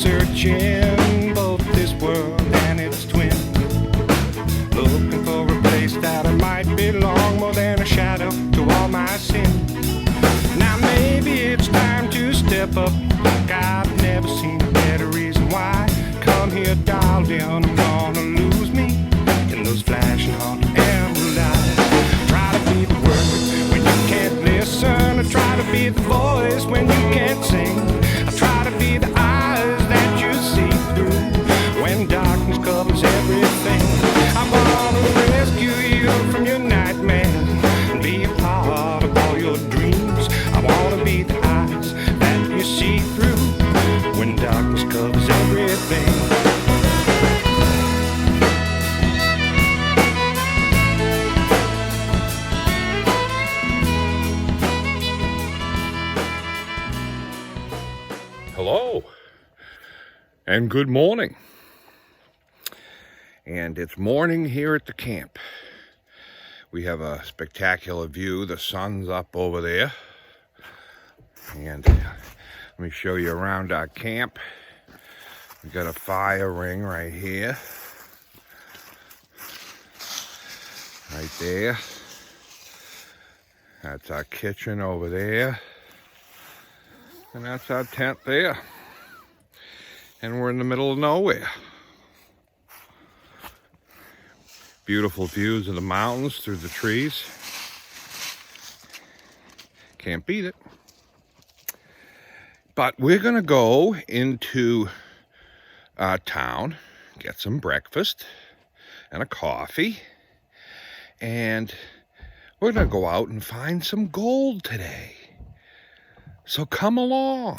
searching both this world and its twin, looking for a place that I might belong, more than a shadow to all my sin. Now maybe it's time to step up, like I've never seen a better reason why. Come here, darling, I'm gonna lose me in those flashing hot amber lights. Try to be the word when you can't listen, I try to be the voice when you can't sing, I try to be the eyes that you see through when darkness covers everything. I wanna rescue you from your nightmares and be a part of all your dreams. I wanna be the eyes that you see through when darkness covers everything. Hello and good morning. And it's morning here at the camp. We have a spectacular view. The sun's up over there. And let me show you around our camp. We got a fire ring right here. Right there. That's our kitchen over there. And that's our tent there. And we're in the middle of nowhere. Beautiful views of the mountains through the trees. Can't beat it. But we're gonna go into town, get some breakfast and a coffee. And we're gonna go out and find some gold today. So come along.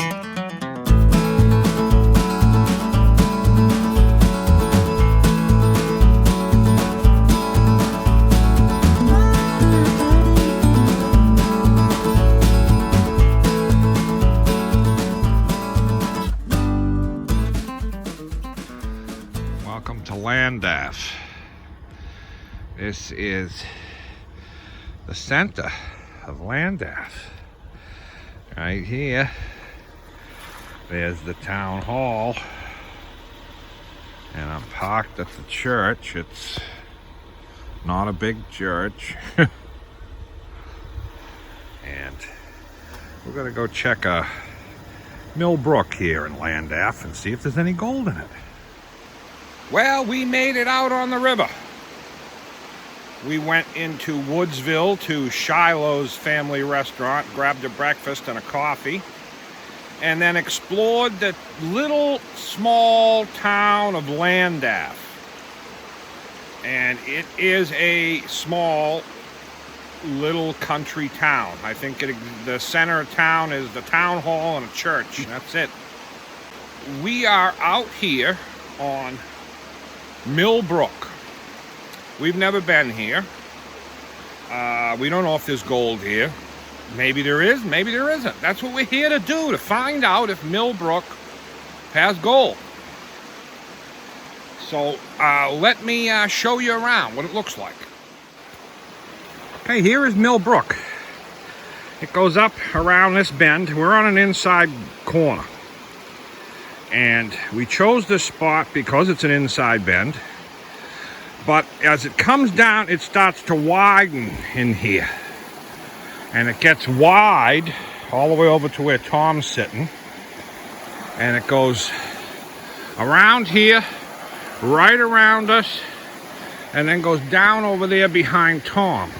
Welcome to Landaff. This is the center of Landaff. Right here, there's the town hall, and I'm parked at the church. It's not a big church. And we're gonna go check Brook here in Landaff and see if there's any gold in it. Well, we made it out on the river. We went into Woodsville to Shiloh's family restaurant, grabbed a breakfast and a coffee, and then explored the little small town of Landaff. And it is a small little country town. I think the center of town is the town hall and a church. That's it. We are out here on Brook. We've never been here. We don't know if there's gold here. Maybe there is, maybe there isn't. That's what we're here to do, to find out if Brook has gold. So let me show you around what it looks like. Okay, here is Brook. It goes up around this bend. We're on an inside corner. And we chose this spot because it's an inside bend. But as it comes down, it starts to widen in here. And it gets wide all the way over to where Tom's sitting. And it goes around here, right around us, and then goes down over there behind Tom.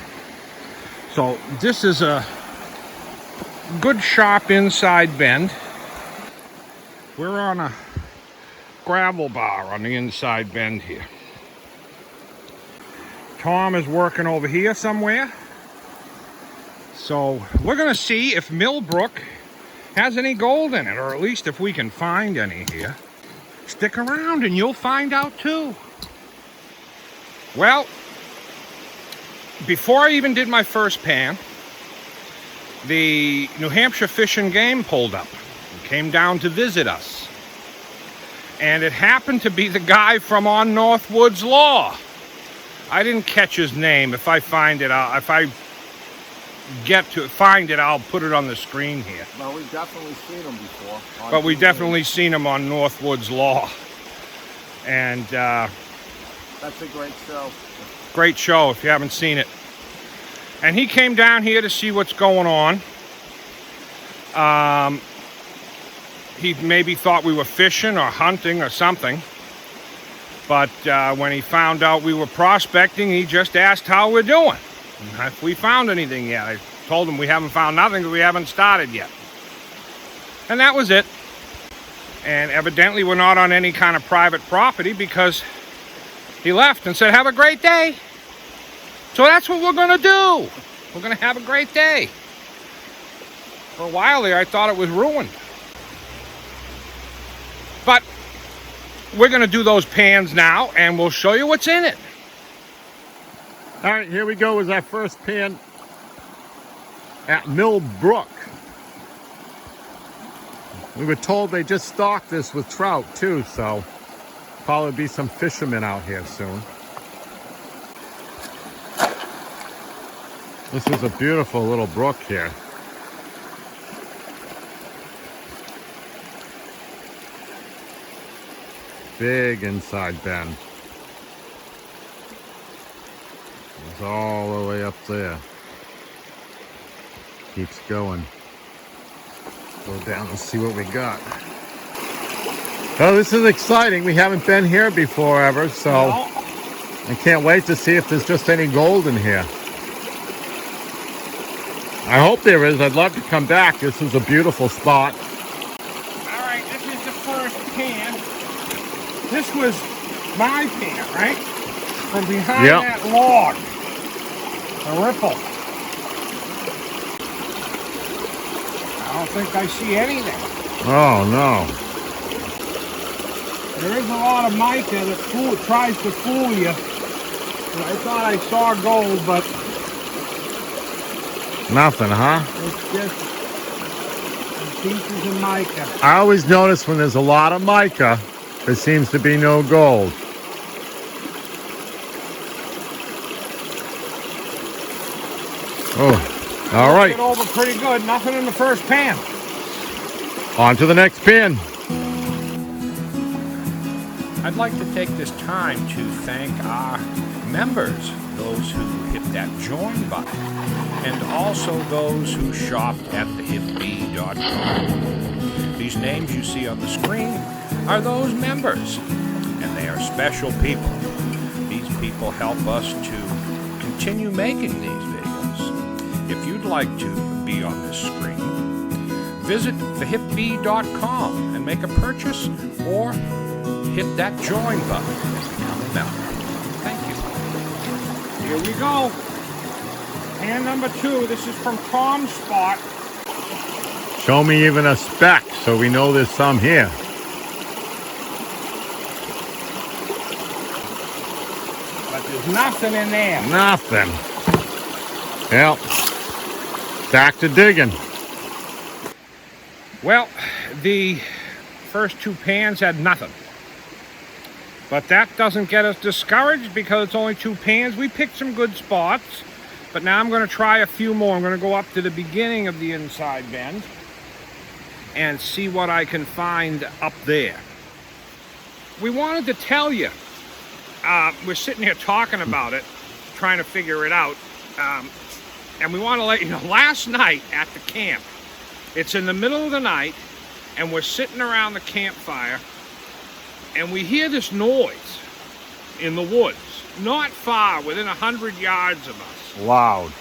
So this is a good sharp inside bend. We're on a gravel bar on the inside bend here. Tom is working over here somewhere. So we're gonna see if Brook has any gold in it, or at least if we can find any here. Stick around and you'll find out too. Well, before I even did my first pan, the New Hampshire Fish and Game pulled up and came down to visit us. And it happened to be the guy from On Northwood's Law. I didn't catch his name. If I find it out, if I get to find it, I'll put it on the screen here. No, we've definitely seen them before. But we've definitely seen them on Northwoods Law. And that's a great show. great show if you haven't seen it. And he came down here to see what's going on. He maybe thought we were fishing or hunting or something. But when he found out we were prospecting, he just asked how we're doing. If we found anything yet. I told him we haven't found nothing because we haven't started yet. And that was it. And evidently we're not on any kind of private property because he left and said, have a great day. So that's what we're going to do. We're going to have a great day. For a while there, I thought it was ruined. But we're going to do those pans now, and we'll show you what's in it. All right, here we go with our first pan at Brook. We were told they just stocked this with trout too, so probably be some fishermen out here soon. This is a beautiful little brook here. Big inside bend. It's all the way up there. Keeps going. Go down and see what we got. Oh, this is exciting. We haven't been here before ever, so I can't wait to see if there's just any gold in here. I hope there is. I'd love to come back. This is a beautiful spot. All right, this is the first pan. This was my pan, right? From behind that log. The ripple. I don't think I see anything. Oh, no. There is a lot of mica that tries to fool you. And I thought I saw gold, but nothing, huh? it's just pieces of mica. I always notice when there's a lot of mica, there seems to be no gold. Oh, all right. It over pretty good. Nothing in the first pan. On to the next pan. I'd like to take this time to thank our members, those who hit that join button, and also those who shopped at thehipbee.com. These names you see on the screen are those members, and they are special people. These people help us to continue making these videos. If you'd like to be on this screen, visit thehipbee.com and make a purchase, or hit that join button and become a member. Thank you. Here we go. Pan number 2. This is from Tom's Spot. Show me even a speck so we know there's some here. But there's nothing in there. Nothing. Well, back to digging. Well, the first 2 pans had nothing. But that doesn't get us discouraged because it's only 2 pans. We picked some good spots. But now I'm going to try a few more. I'm going to go up to the beginning of the inside bend and see what I can find up there. We wanted to tell you, we're sitting here talking about it, trying to figure it out. And we want to let you know, last night at the camp, it's in the middle of the night, and we're sitting around the campfire, and we hear this noise in the woods, not far, within 100 yards of us. Loud.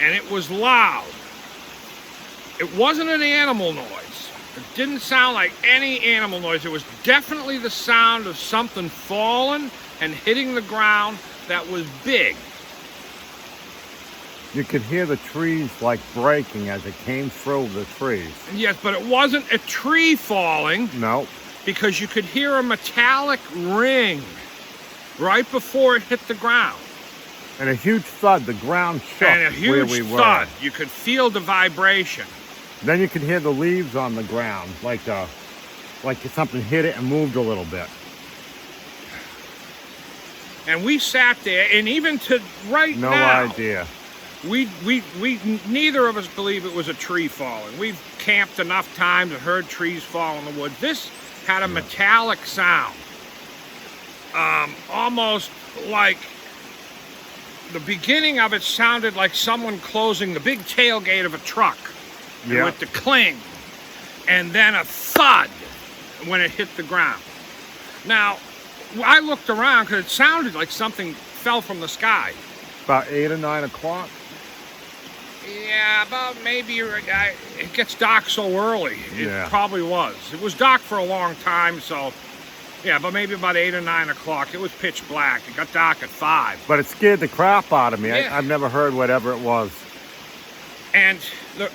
And it was loud. It wasn't an animal noise. It didn't sound like any animal noise. It was definitely the sound of something falling and hitting the ground that was big. You could hear the trees like breaking as it came through the trees. Yes, but it wasn't a tree falling. No. Because you could hear a metallic ring right before it hit the ground. And a huge thud. The ground shook And a huge where we were. thud. You could feel the vibration. Then you could hear the leaves on the ground, like something hit it and moved a little bit. And we sat there, and even to right No now, idea. neither of us believe it was a tree falling. We've camped enough times and heard trees fall in the woods. This had a metallic sound, almost like the beginning of it sounded like someone closing the big tailgate of a truck with the cling, and then a thud when it hit the ground. Now, I looked around because it sounded like something fell from the sky. About 8 or 9 o'clock. Yeah, about maybe it gets dark so early. It probably was. It was dark for a long time, so yeah, but maybe about 8 or 9 o'clock. It was pitch black. It got dark at 5. But it scared the crap out of me. Yeah. I've never heard whatever it was. And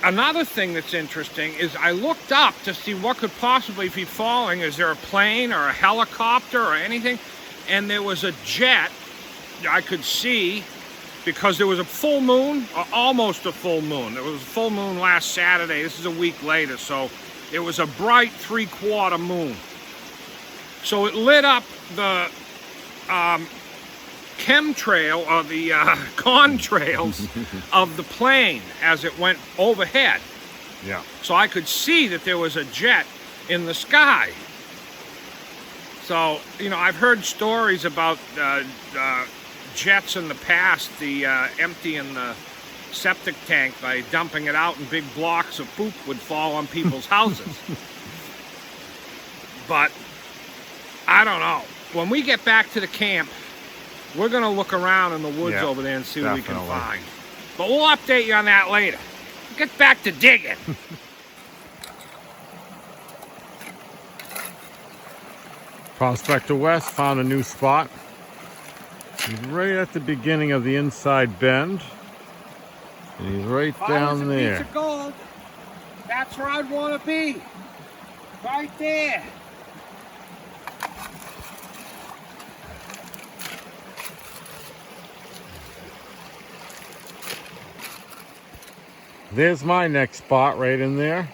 another thing that's interesting is I looked up to see what could possibly be falling. Is there a plane or a helicopter or anything? And there was a jet I could see, because there was a full moon, or almost a full moon. There was a full moon last Saturday. This is a week later, so it was a bright 3/4 moon. So it lit up the chemtrail, or the contrails of the plane as it went overhead. Yeah. So I could see that there was a jet in the sky. So, you know, I've heard stories about jets in the past, the emptying the septic tank by dumping it out, and big blocks of poop would fall on people's houses. But I don't know. When we get back to the camp, we're going to look around in the woods over there and see what we can find. But we'll update you on that later. Get back to digging. Prospector West found a new spot. He's right at the beginning of the inside bend. And he's right down there. Piece of gold. That's where I'd want to be. Right there. There's my next spot right in there.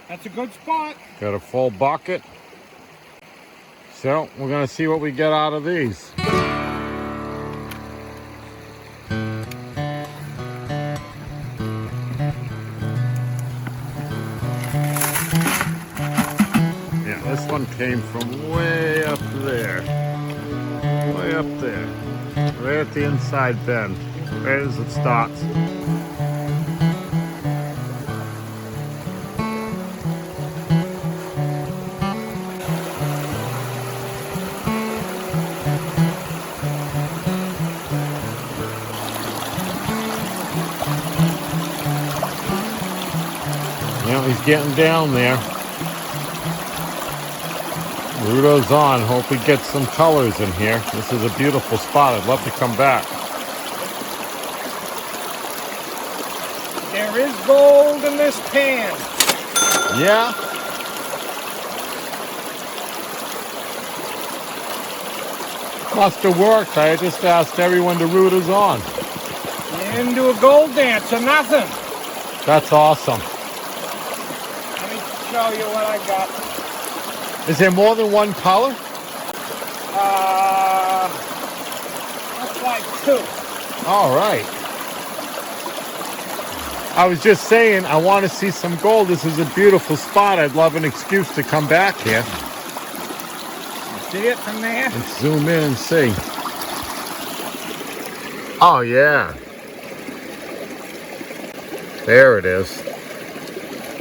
That's a good spot. Got a full bucket. So we're going to see what we get out of these. Yeah, this one came from way up there. Way up there. Right at the inside bend. Right as it starts. He's getting down there. Rudo's on. Hope we get some colors in here. This is a beautiful spot. I'd love to come back. There is gold in this pan. Yeah? Must have worked. I just asked everyone to Rudo's on. You didn't do a gold dance or nothing. That's awesome. Show you what I got. Is there more than one color? Looks like 2. All right. I was just saying, I want to see some gold. This is a beautiful spot. I'd love an excuse to come back here. See it from there? Let's zoom in and see. Oh, yeah. There it is.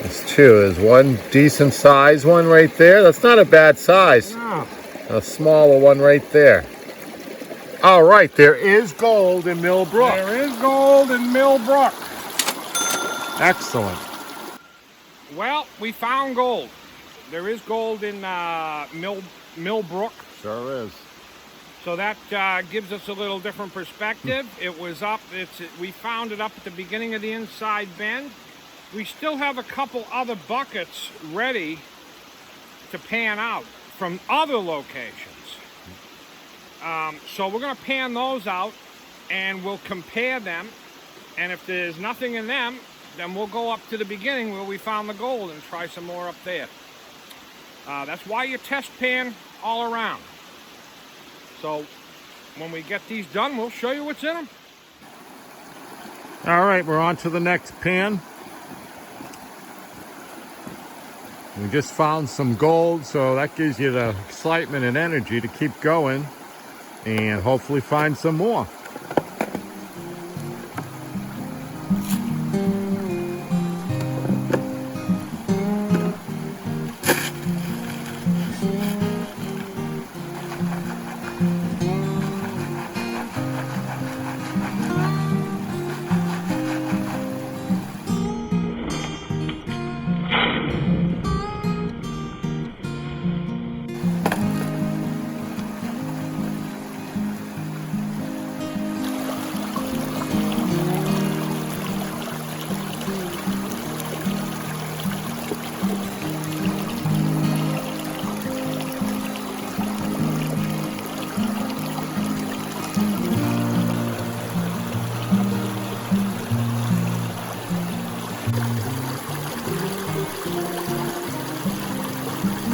There's 2. There's one decent size one right there. That's not a bad size. No. A smaller one right there. All right, there is gold in Mill Brook. There is gold in Mill Brook. Excellent. Well, we found gold. There is gold in Mill Brook. Sure is. So that gives us a little different perspective. It was up. We found it up at the beginning of the inside bend. We still have a couple other buckets ready to pan out from other locations. So we're going to pan those out and we'll compare them. And if there's nothing in them, then we'll go up to the beginning where we found the gold and try some more up there. That's why you test pan all around. So when we get these done, we'll show you what's in them. All right, we're on to the next pan. We just found some gold, so that gives you the excitement and energy to keep going and hopefully find some more.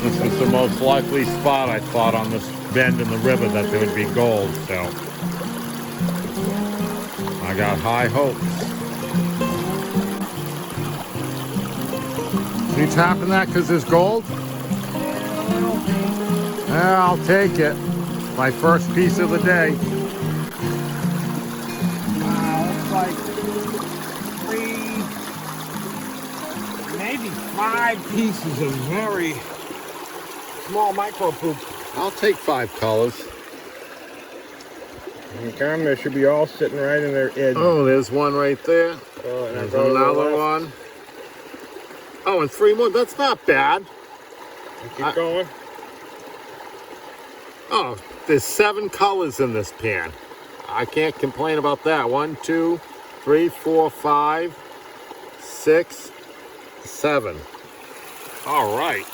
This was the most likely spot I thought on this bend in the river that there would be gold, so I got high hopes. You tapping that because there's gold? Yeah, I'll take it. My first piece of the day. It's like 3, maybe 5 pieces of very small micro poop. I'll take 5 colors. Okay, they should be all sitting right in their edge. Oh, there's one right there. There's another one. Oh, and 3 more. That's not bad. Keep going. Oh, there's 7 colors in this pan. I can't complain about that. 1, 2, 3, 4, 5, 6, 7. All right.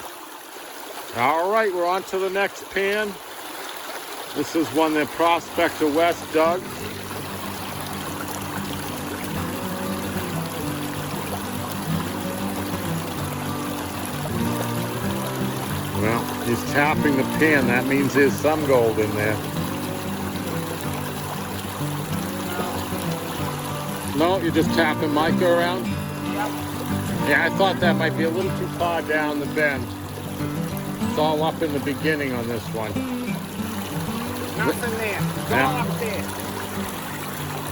All right, we're on to the next pan. This is one that Prospector West dug. Well, he's tapping the pan. That means there's some gold in there. No, you're just tapping mica around? Yeah, I thought that might be a little too far down the bend. It's all up in the beginning on this one. Nothing there. It's all up there.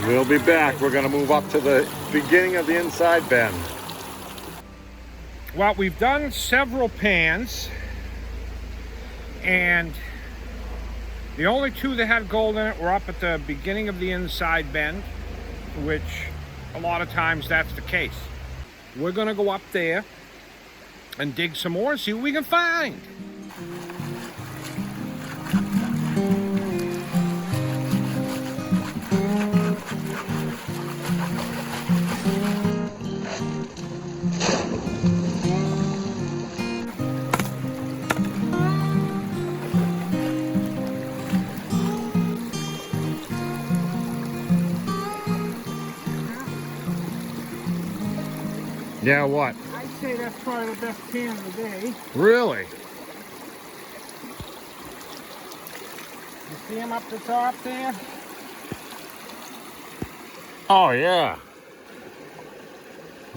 We'll be back. We're going to move up to the beginning of the inside bend. Well, we've done several pans, and the only 2 that had gold in it were up at the beginning of the inside bend, which a lot of times that's the case. We're going to go up there and dig some more and see what we can find. Yeah, what? I'd say that's probably the best pan of the day. Really? You see him up the top there? Oh, yeah.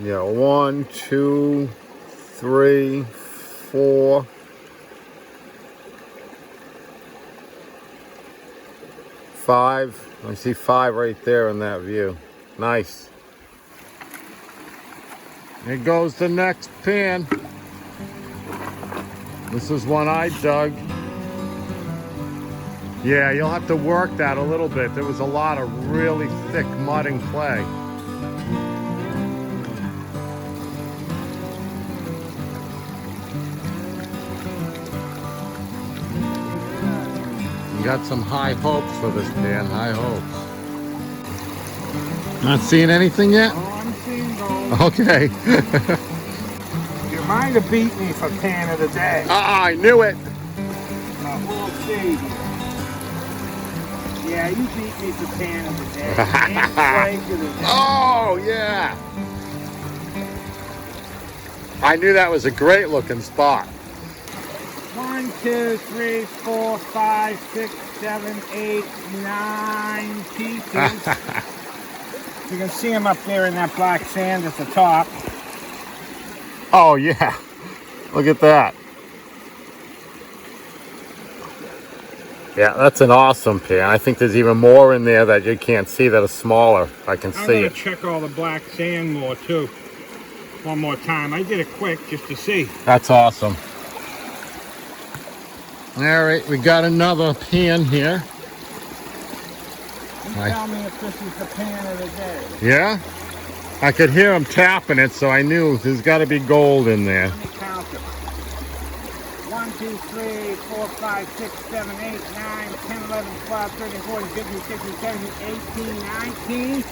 Yeah, 1, 2, 3, 4. 5. I see 5 right there in that view. Nice. Here goes the next pan. This is one I dug. Yeah, you'll have to work that a little bit. There was a lot of really thick mud and clay. You got some high hopes for this pan, high hopes. Not seeing anything yet? Oh, I'm seeing gold. Okay. You might have beat me for pan of the day. I knew it. But we'll see. Yeah, you beat me for pan of the day. And flake of the day. Oh, yeah. I knew that was a great looking spot. 1, 2, 3, 4, 5, 6, 7, 8, 9 pieces. You can see them up there in that black sand at the top. Oh yeah, look at that. Yeah, that's an awesome pan. I think there's even more in there that you can't see that are smaller. I can I'm see gonna it. check all the black sand more too. One more time. I did it quick just to see. That's awesome. All right, we got another pan here. You tell me if this is the pan of the day. Yeah? I could hear him tapping it, so I knew there's got to be gold in there. Let me count them. 1, 2, 3, 4, 5, 6, 7, 8, 9, 10, 11, 12, 13, 14, 15, 16, 17, 18, 19.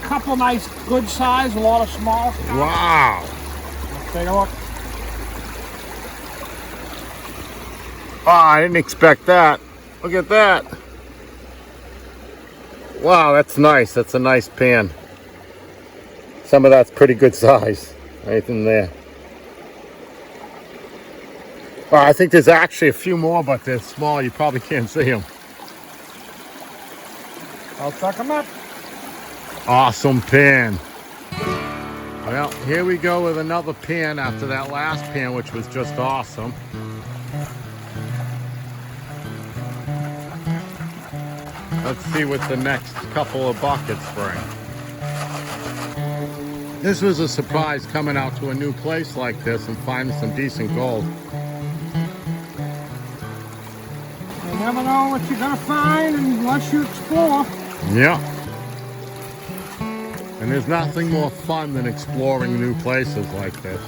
Couple nice good size, a lot of small stuff. Wow. Let's take a look. Oh, I didn't expect that. Look at that. Wow, that's nice. That's a nice pan. Some of that's pretty good size. Right in there. Well, I think there's actually a few more, but they're small. You probably can't see them. I'll suck them up. Awesome pan. Well, here we go with another pan after that last pan, which was just awesome. Let's see what the next couple of buckets bring. This was a surprise coming out to a new place like this and finding some decent gold. You never know what you're gonna find unless you explore. Yeah. And there's nothing more fun than exploring new places like this.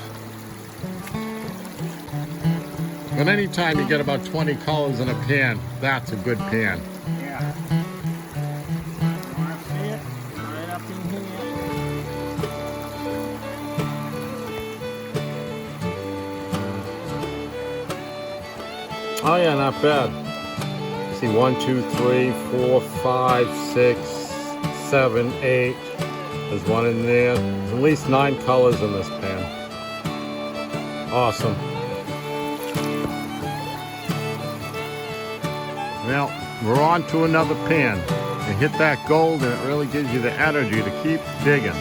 But anytime you get about 20 colors in a pan, that's a good pan. Yeah. You wanna see it? Right up in here. Oh yeah, not bad. See, 1, 2, 3, 4, 5, 6, 7, 8. There's one in there. There's at least 9 colors in this pan. Awesome. Well, we're on to another pan. You hit that gold and it really gives you the energy to keep digging.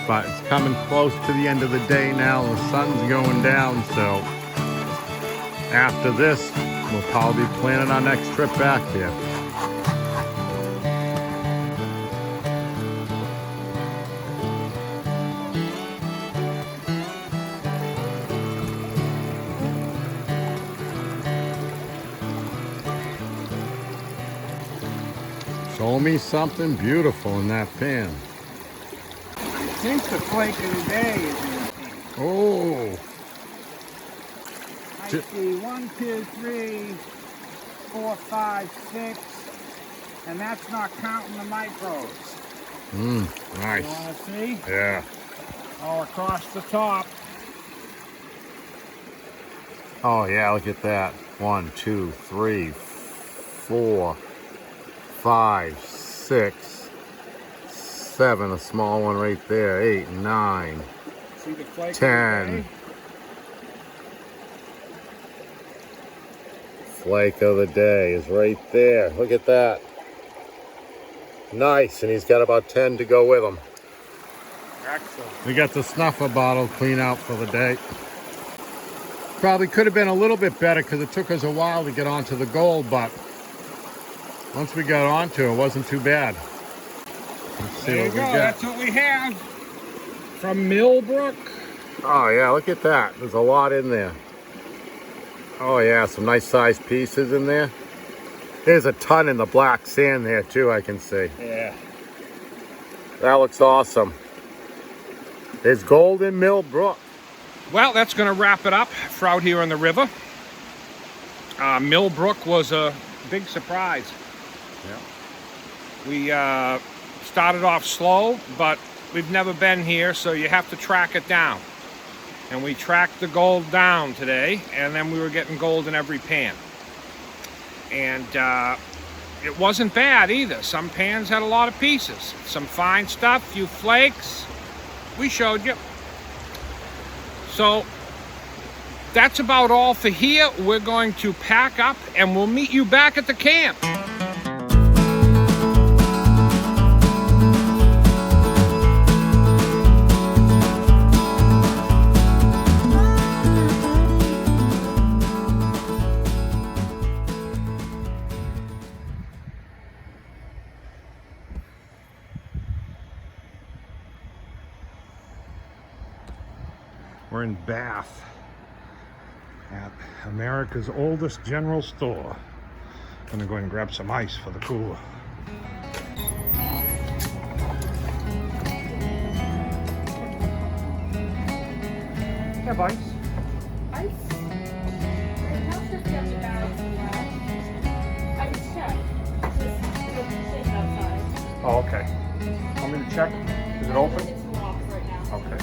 But it's coming close to the end of the day now. The sun's going down, so after this, we'll probably be planning our next trip back here. Show me something beautiful in that pan. I think the flake of the day is in the pan. Oh, I see 1, 2, 3, 4, 5, 6, and that's not counting the micros. nice. You wanna see? Yeah. All across the top. Oh yeah, look at that. 1, 2, 3, 4, 5, 6, 7. A small one right there. 8, 9, See the flake 10. of the day? Flake of the day is right there. Look at that. Nice, and he's got about 10 to go with him. Excellent. We got the snuffer bottle clean out for the day. Probably could have been a little bit better because it took us a while to get onto the gold, but once we got onto it, it wasn't too bad. Let's see There you what we go. got. That's what we have from Brook. Oh yeah, look at that. There's a lot in there. Oh yeah, some nice sized pieces in there. There's a ton in the black sand there too, I can see. Yeah. That looks awesome. There's gold in Brook. Well, that's going to wrap it up for out here on the river. Brook was a big surprise. Yeah. We started off slow, but we've never been here, so you have to track it down. And we tracked the gold down today, and then we were getting gold in every pan. And it wasn't bad either. Some pans had a lot of pieces. Some fine stuff, few flakes. We showed you. So that's about all for here. We're going to pack up and we'll meet you back at the camp. We're in Bath at America's oldest general store. I'm gonna go ahead and grab some ice for the cooler. Have ice? Ice? In Hampshire, we have the bags and that. I can check. Just shake outside. Oh, okay. Want me to check? Is it open? It's locked right now. Okay.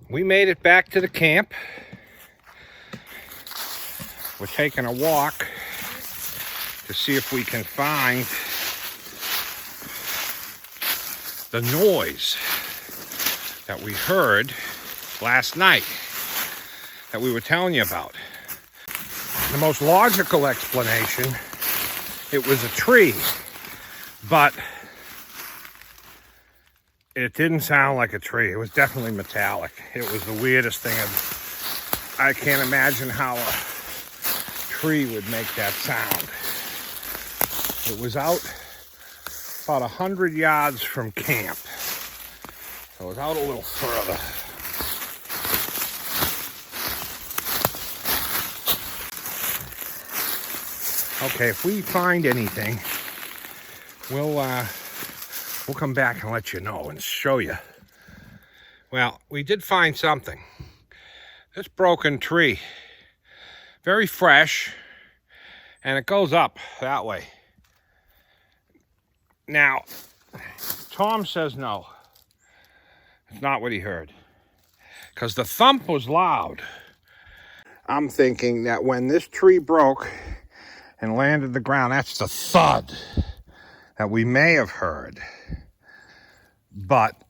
We made it back to the camp. We're taking a walk to see if we can find the noise that we heard last night that we were telling you about. The most logical explanation, it was a tree, but it didn't sound like a tree. It was definitely metallic. It was the weirdest thing. I can't imagine how a tree would make that sound. It was out about 100 yards from camp. So it was out a little further. Okay, if we find anything, we'll come back and let you know and show you. Well, we did find something. This broken tree, very fresh, and it goes up that way. Now, Tom says no. It's not what he heard. Because the thump was loud. I'm thinking that when this tree broke and landed the ground, that's the thud that we may have heard. But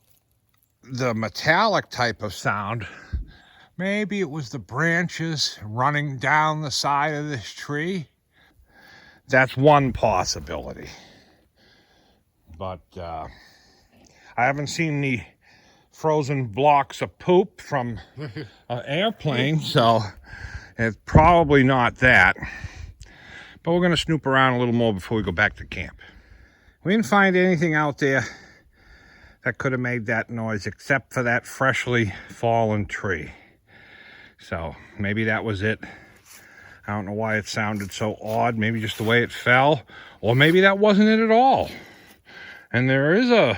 the metallic type of sound, maybe it was the branches running down the side of this tree. That's one possibility. But I haven't seen the frozen blocks of poop from an airplane, so it's probably not that. But we're going to snoop around a little more before we go back to camp. We didn't find anything out there that could have made that noise except for that freshly fallen tree. So maybe that was it. I don't know why it sounded so odd. Maybe just the way it fell, or maybe that wasn't it at all. And there is a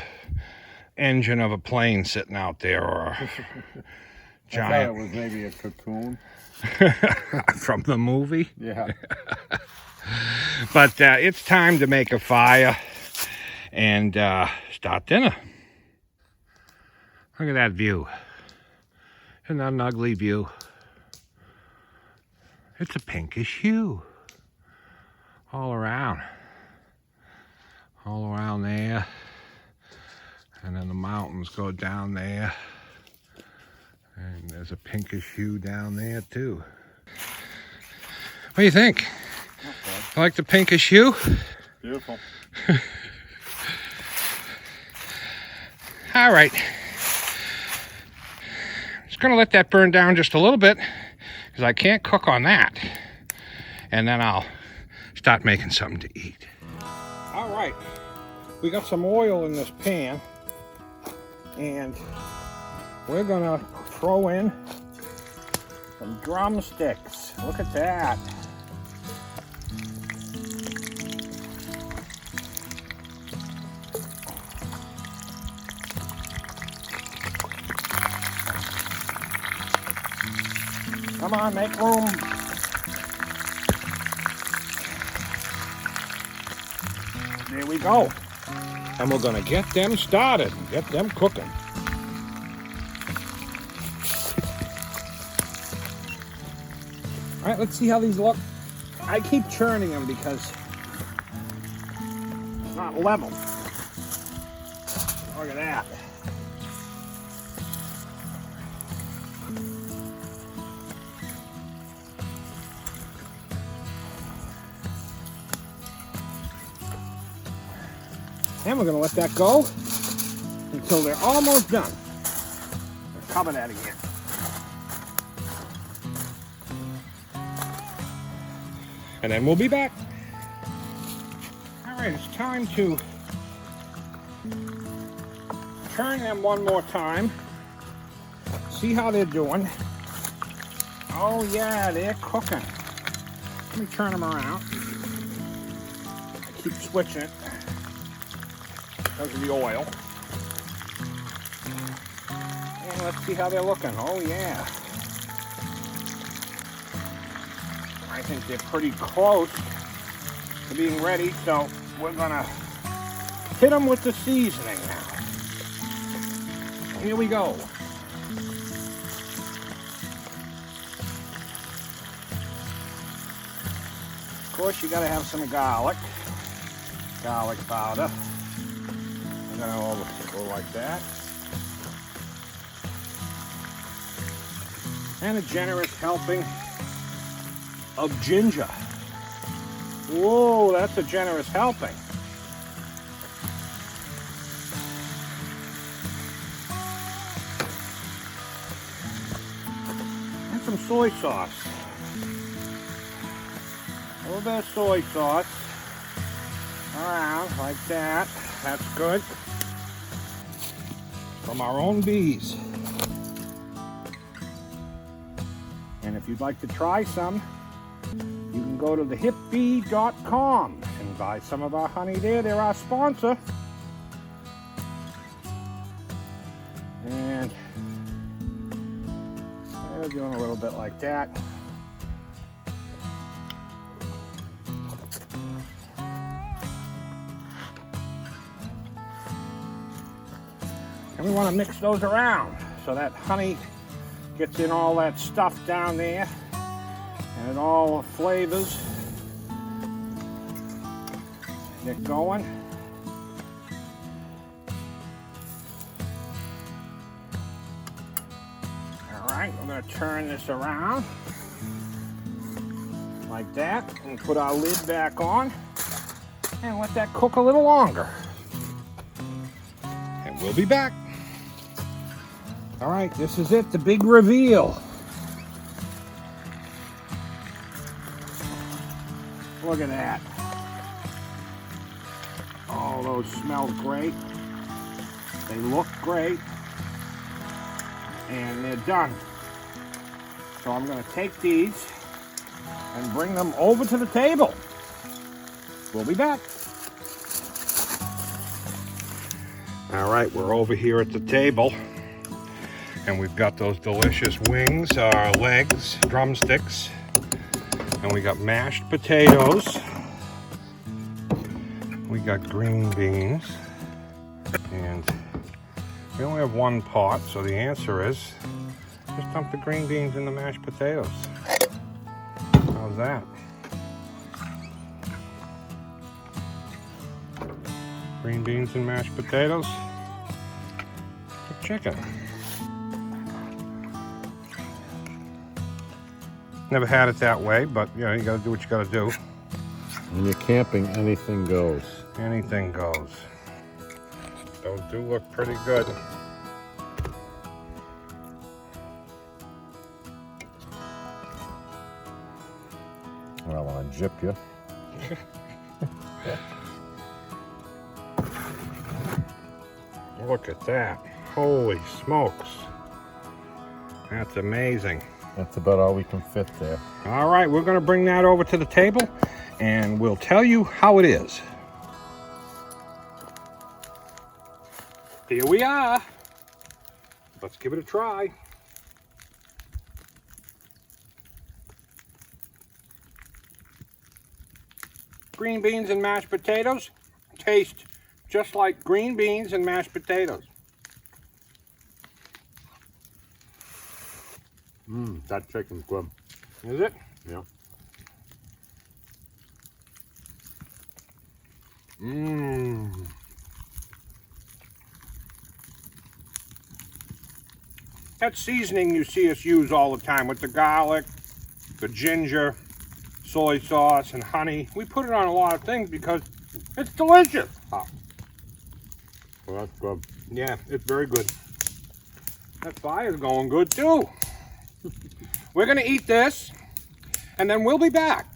engine of a plane sitting out there, or a giant. I thought it was maybe a cocoon. From the movie? Yeah. But it's time to make a fire and start dinner. Look at that view. Isn't that an ugly view? It's a pinkish hue. All around. All around there. And then the mountains go down there. And there's a pinkish hue down there too. What do you think? You like the pinkish hue? Beautiful. All right. Just gonna let that burn down just a little bit because I can't cook on that. And then I'll start making something to eat. All right, we got some oil in this pan, and we're gonna throw in some drumsticks. Look at that. Come on, make room. There we go. And we're gonna get them started, get them cooking. All right, let's see how these look. I keep churning them because it's not level. Look at that. And we're going to let that go until they're almost done. Let's cover that again. And then we'll be back. All right, it's time to turn them one more time. See how they're doing. Oh yeah, they're cooking. Let me turn them around. I keep switching it because of the oil. And let's see how they're looking. Oh yeah. I think they're pretty close to being ready, so we're gonna hit them with the seasoning now. Here we go. Of course, you gotta have some garlic powder. I'm gonna go like that. And a generous helping of ginger. Whoa, that's a generous helping. And some soy sauce. A little bit of soy sauce. Around like that. That's good. From our own bees. And if you'd like to try some, you can go to thehipbee.com and buy some of our honey there. They're our sponsor. And they're doing a little bit like that. And we want to mix those around so that honey gets in all that stuff down there and all the flavors get going. All right, we're going to turn this around like that and put our lid back on and let that cook a little longer. And we'll be back. All right, this is it, the big reveal. Look at that. Oh, those smell great. They look great. And they're done. So I'm going to take these and bring them over to the table. We'll be back. All right, we're over here at the table. And we've got those delicious wings, our legs, drumsticks. And we got mashed potatoes. We got green beans. And we only have one pot, so the answer is just dump the green beans in the mashed potatoes. How's that? Green beans and mashed potatoes. Chicken. Never had it that way, but you know, you gotta do what you gotta do. When you're camping, anything goes. Anything goes. Those do look pretty good. Well, I want to jip you. Look at that. Holy smokes. That's amazing. That's about all we can fit there. All right, we're going to bring that over to the table and we'll tell you how it is. Here we are. Let's give it a try. Green beans and mashed potatoes taste just like green beans and mashed potatoes. That chicken's good. Is it? Yeah. That seasoning you see us use all the time with the garlic, the ginger, soy sauce, and honey. We put it on a lot of things because it's delicious. Well, that's good. Yeah, it's very good. That fire's going good too. We're gonna eat this and then we'll be back.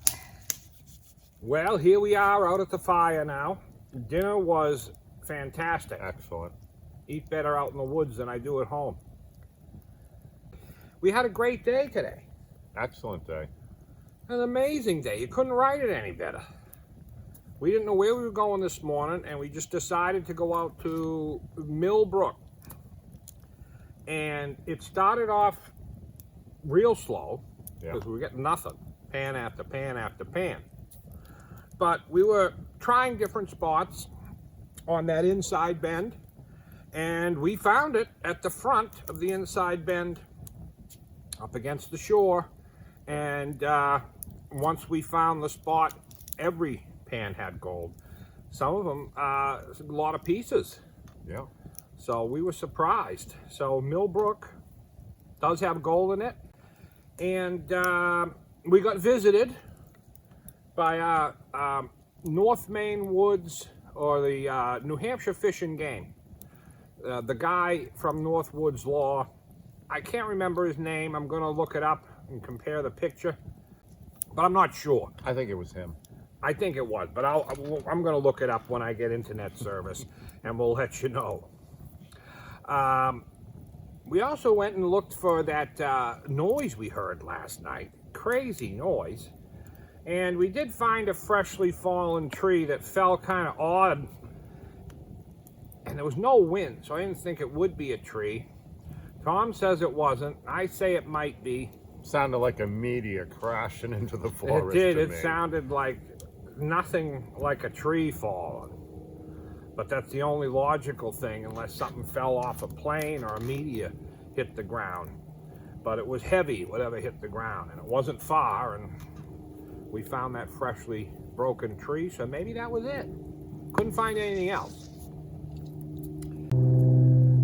Well, here we are out at the fire now. Dinner was fantastic. Excellent. Eat better out in the woods than I do at home. We had a great day today. Excellent day. An amazing day. You couldn't write it any better. We didn't know where we were going this morning, and we just decided to go out to Brook. And it started off real slow because we were getting nothing, pan after pan after pan. But we were trying different spots on that inside bend, and we found it at the front of the inside bend up against the shore. And once we found the spot, every pan had gold. Some of them, a lot of pieces. Yeah. So we were surprised. So Brook does have gold in it. And we got visited by North Maine Woods, or the New Hampshire Fish and Game. The guy from North Woods Law, I can't remember his name. I'm going to look it up and compare the picture, but I'm not sure. I think it was him. I think it was, but I'm going to look it up when I get internet service, and we'll let you know. We also went and looked for that noise we heard last night. Crazy noise. And we did find a freshly fallen tree that fell kind of odd. And there was no wind, so I didn't think it would be a tree. Tom says it wasn't. I say it might be. Sounded like a meteor crashing into the forest. It did. to It me. sounded like nothing like a tree falling. But that's the only logical thing, unless something fell off a plane or a meteor hit the ground. But it was heavy, whatever hit the ground, and it wasn't far, and we found that freshly broken tree, so maybe that was it. Couldn't find anything else.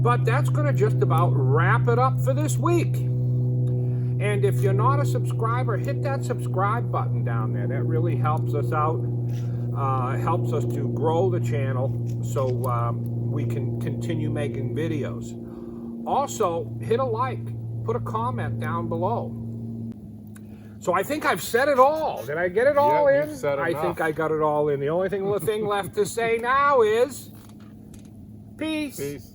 But that's going to just about wrap it up for this week. And if you're not a subscriber, hit that subscribe button down there. That really helps us out. Helps us to grow the channel so we can continue making videos. Also, hit a like. Put a comment down below. So I think I've said it all. Did I get it all in? You've said I enough. think I got it all in. The only thing left to say now is peace. Peace.